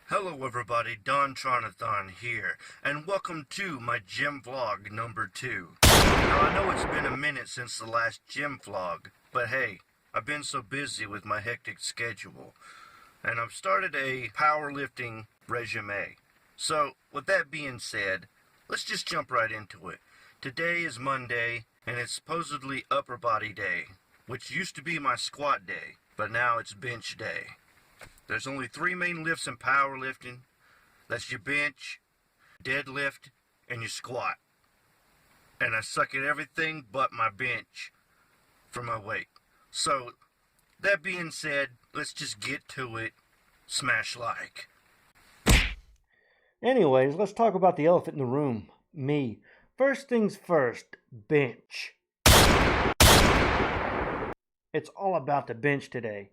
Hello everybody, DonTronAthon here, and welcome to my gym vlog number 2. Now I know it's been a minute since the last gym vlog, but hey, I've been so busy with my hectic schedule, and I've started a powerlifting regime. So, with that being said, let's just jump right into it. Today is Monday, and it's supposedly upper body day, which used to be my squat day, but now it's bench day. There's only 3 main lifts in powerlifting. That's your bench, deadlift, and your squat. And I suck at everything but my bench for my weight. So, that being said, let's just get to it. Smash like. Anyways, let's talk about the elephant in the room. Me. First things first, bench. It's all about the bench today.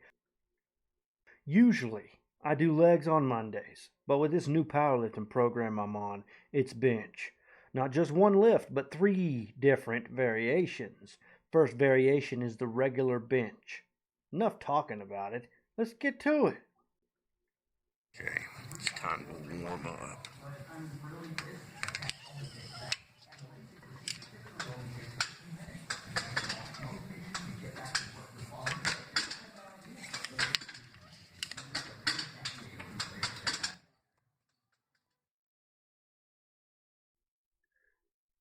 Usually, I do legs on Mondays, but with this new powerlifting program I'm on, it's bench. Not just one lift, but 3 different variations. First variation is the regular bench. Enough talking about it. Let's get to it. Okay, it's time to warm up.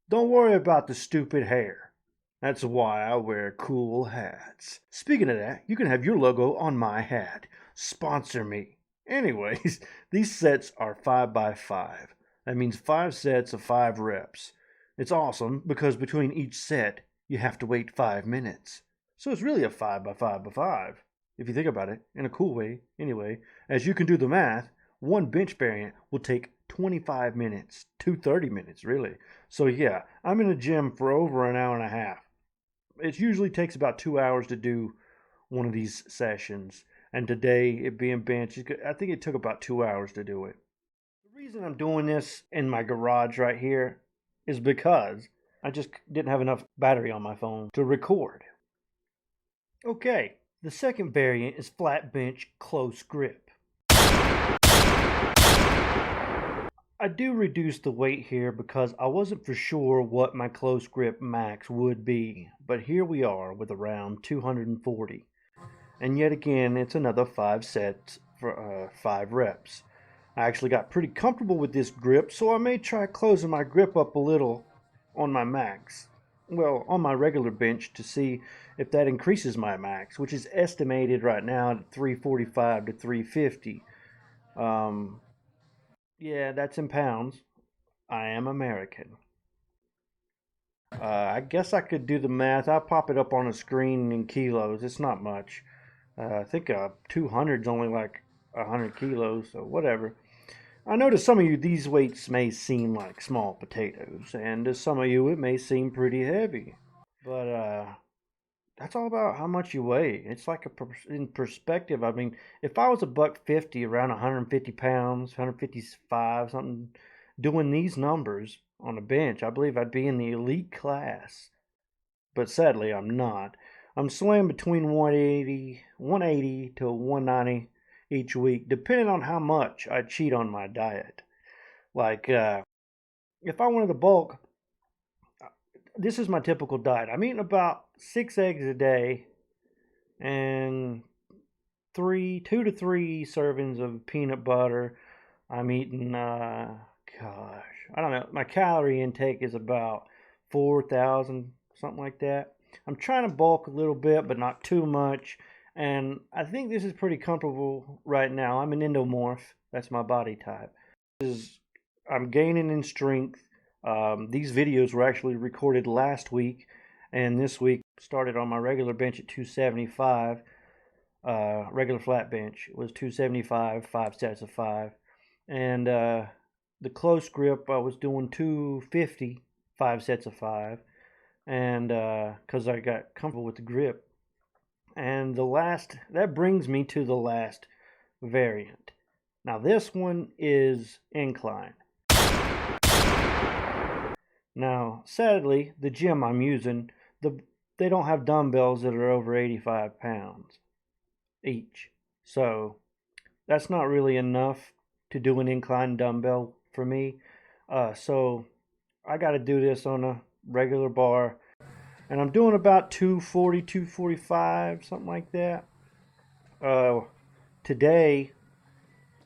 Don't worry about the stupid hair. That's why I wear cool hats. Speaking of that, you can have your logo on my hat. Sponsor me. Anyways, these sets are 5x5. That means 5 sets of 5 reps. It's awesome because between each set, you have to wait 5 minutes. So it's really a 5x5x5, if you think about it, in a cool way. Anyway, as you can do the math, one bench variant will take 25 minutes to 30 minutes, really. So yeah, I'm in the gym for over an hour and a half. It usually takes about 2 hours to do one of these sessions. And today, it being bench, I think it took about 2 hours to do it. The reason I'm doing this in my garage right here is because I just didn't have enough battery on my phone to record. Okay, the second variant is flat bench close grip. I do reduce the weight here because I wasn't for sure what my close grip max would be, but here we are with around 240. And yet again, it's another 5 sets for 5 reps. I actually got pretty comfortable with this grip, so I may try closing my grip up a little on my max. Well, on my regular bench to see if that increases my max, which is estimated right now at 345 to 350. Yeah, that's in pounds. I am American. I guess I could do the math. I'll pop it up on a screen in kilos. It's not much. I think 200 is only like 100 kilos, so whatever. I know to some of you these weights may seem like small potatoes, and to some of you it may seem pretty heavy. But that's all about how much you weigh. It's like in perspective. I mean, if I was a buck 50, around 150 pounds, 155, something, doing these numbers on a bench, I believe I'd be in the elite class. But sadly, I'm not. I'm swaying between 180 to 190 each week, depending on how much I cheat on my diet. Like, if I wanted to bulk, this is my typical diet. I'm eating about 6 eggs a day and 2 to 3 servings of peanut butter. I'm eating, I don't know. My calorie intake is about 4,000, something like that. I'm trying to bulk a little bit, but not too much. And I think this is pretty comfortable right now. I'm an endomorph. That's my body type. I'm gaining in strength. These videos were actually recorded last week, and this week started on my regular bench at 275. Regular flat bench was 275, 5 sets of 5. And the close grip, I was doing 250, 5 sets of 5. And because I got comfortable with the grip. And that brings me to the last variant. Now this one is incline. Now, sadly, the gym I'm using, they don't have dumbbells that are over 85 pounds each. So that's not really enough to do an incline dumbbell for me. So I got to do this on a regular bar. And I'm doing about 240, 245, something like that. Today,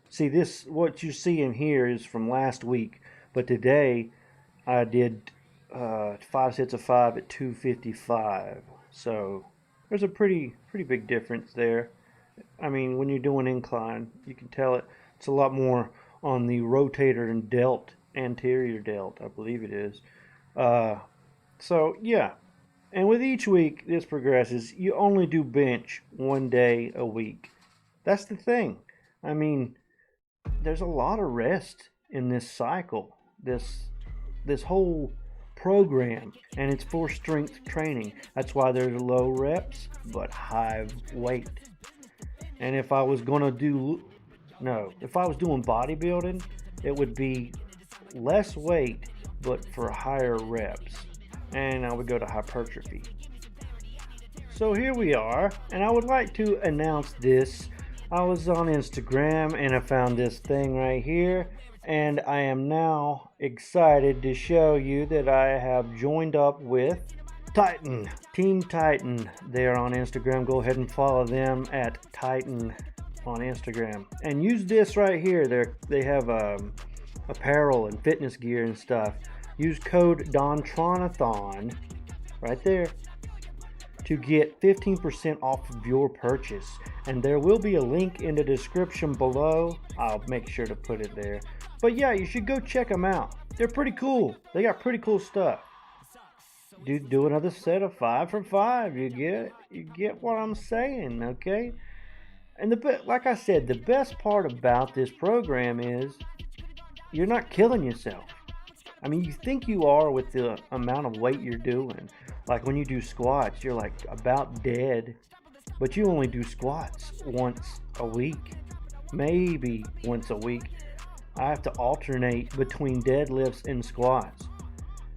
see this, what you see in here is from last week. But today, I did 5 sets of 5 at 255. So there's a pretty big difference there. I mean, when you're doing incline, you can tell it's a lot more on the rotator and delt, anterior delt, I believe it is. So yeah, and with each week this progresses. You only do bench 1 day a week. That's the thing. I mean, there's a lot of rest in this cycle, this whole program, and it's for strength training. That's why there's low reps but high weight. And if I was doing bodybuilding, it would be less weight but for higher reps, and I would go to hypertrophy. So here we are, and I would like to announce this. I was on Instagram and I found this thing right here, and I am now excited to show you that I have joined up with Titan, Team Titan. They are on Instagram. Go ahead and follow them at Titan on Instagram. And use this right here. They have apparel and fitness gear and stuff. Use code DonTronAthon right there to get 15% off of your purchase. And there will be a link in the description below. I'll make sure to put it there. But yeah, you should go check them out. They're pretty cool. They got pretty cool stuff. Do another set of 5 for 5. You get what I'm saying, okay? And like I said, the best part about this program is you're not killing yourself. I mean, you think you are with the amount of weight you're doing. Like when you do squats, you're like about dead, but you only do squats once a week, maybe once a week. I have to alternate between deadlifts and squats.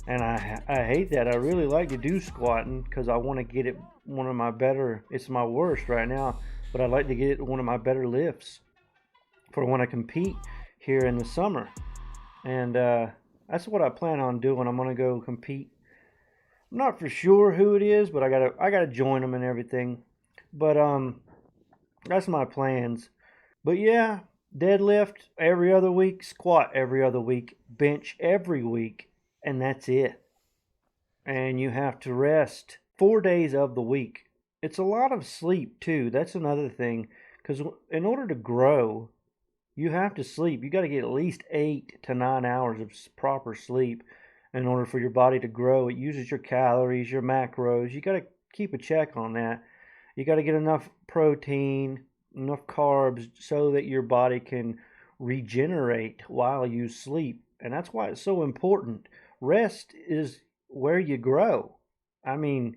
And I hate that. I really like to do squatting because I want to get it one of my better, it's my worst right now, but I'd like to get it one of my better lifts for when I compete here in the summer. And that's what I plan on doing. I'm going to go compete. I'm not for sure who it is, but I gotta join them and everything. But that's my plans. But yeah, deadlift every other week, squat every other week, bench every week. And that's it. And you have to rest 4 days of the week. It's a lot of sleep too. That's another thing. Because in order to grow, you have to sleep. You got to get at least 8 to 9 hours of proper sleep in order for your body to grow. It uses your calories, your macros. You got to keep a check on that. You got to get enough protein, enough carbs so that your body can regenerate while you sleep. And that's why it's so important. Rest is where you grow. I mean,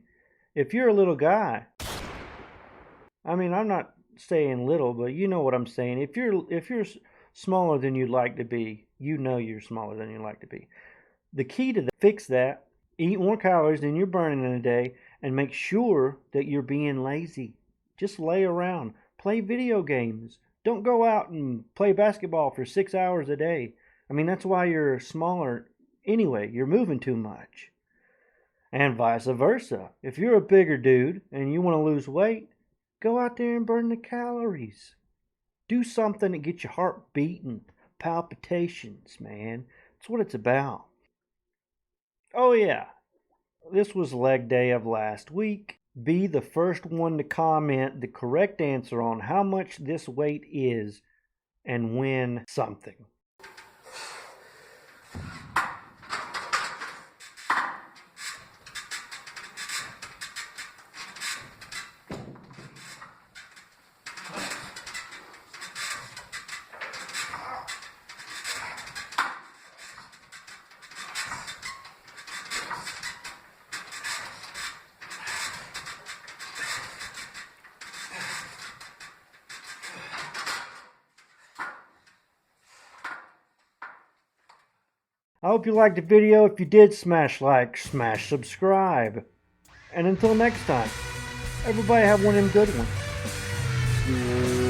if you're a little guy, I mean, I'm not saying little, but you know what I'm saying. If you're smaller than you'd like to be, you know you're smaller than you'd like to be. The key to fix that, eat more calories than you're burning in a day, and make sure that you're being lazy. Just lay around, play video games. Don't go out and play basketball for 6 hours a day. I mean, that's why you're smaller anyway. You're moving too much. And vice versa. If you're a bigger dude and you want to lose weight, go out there and burn the calories. Do something that gets your heart beating. Palpitations, man. That's what it's about. Oh yeah, this was leg day of last week. Be the first one to comment the correct answer on how much this weight is and win something. I hope you liked the video. If you did, smash like, smash subscribe. And until next time, everybody have one of them good ones.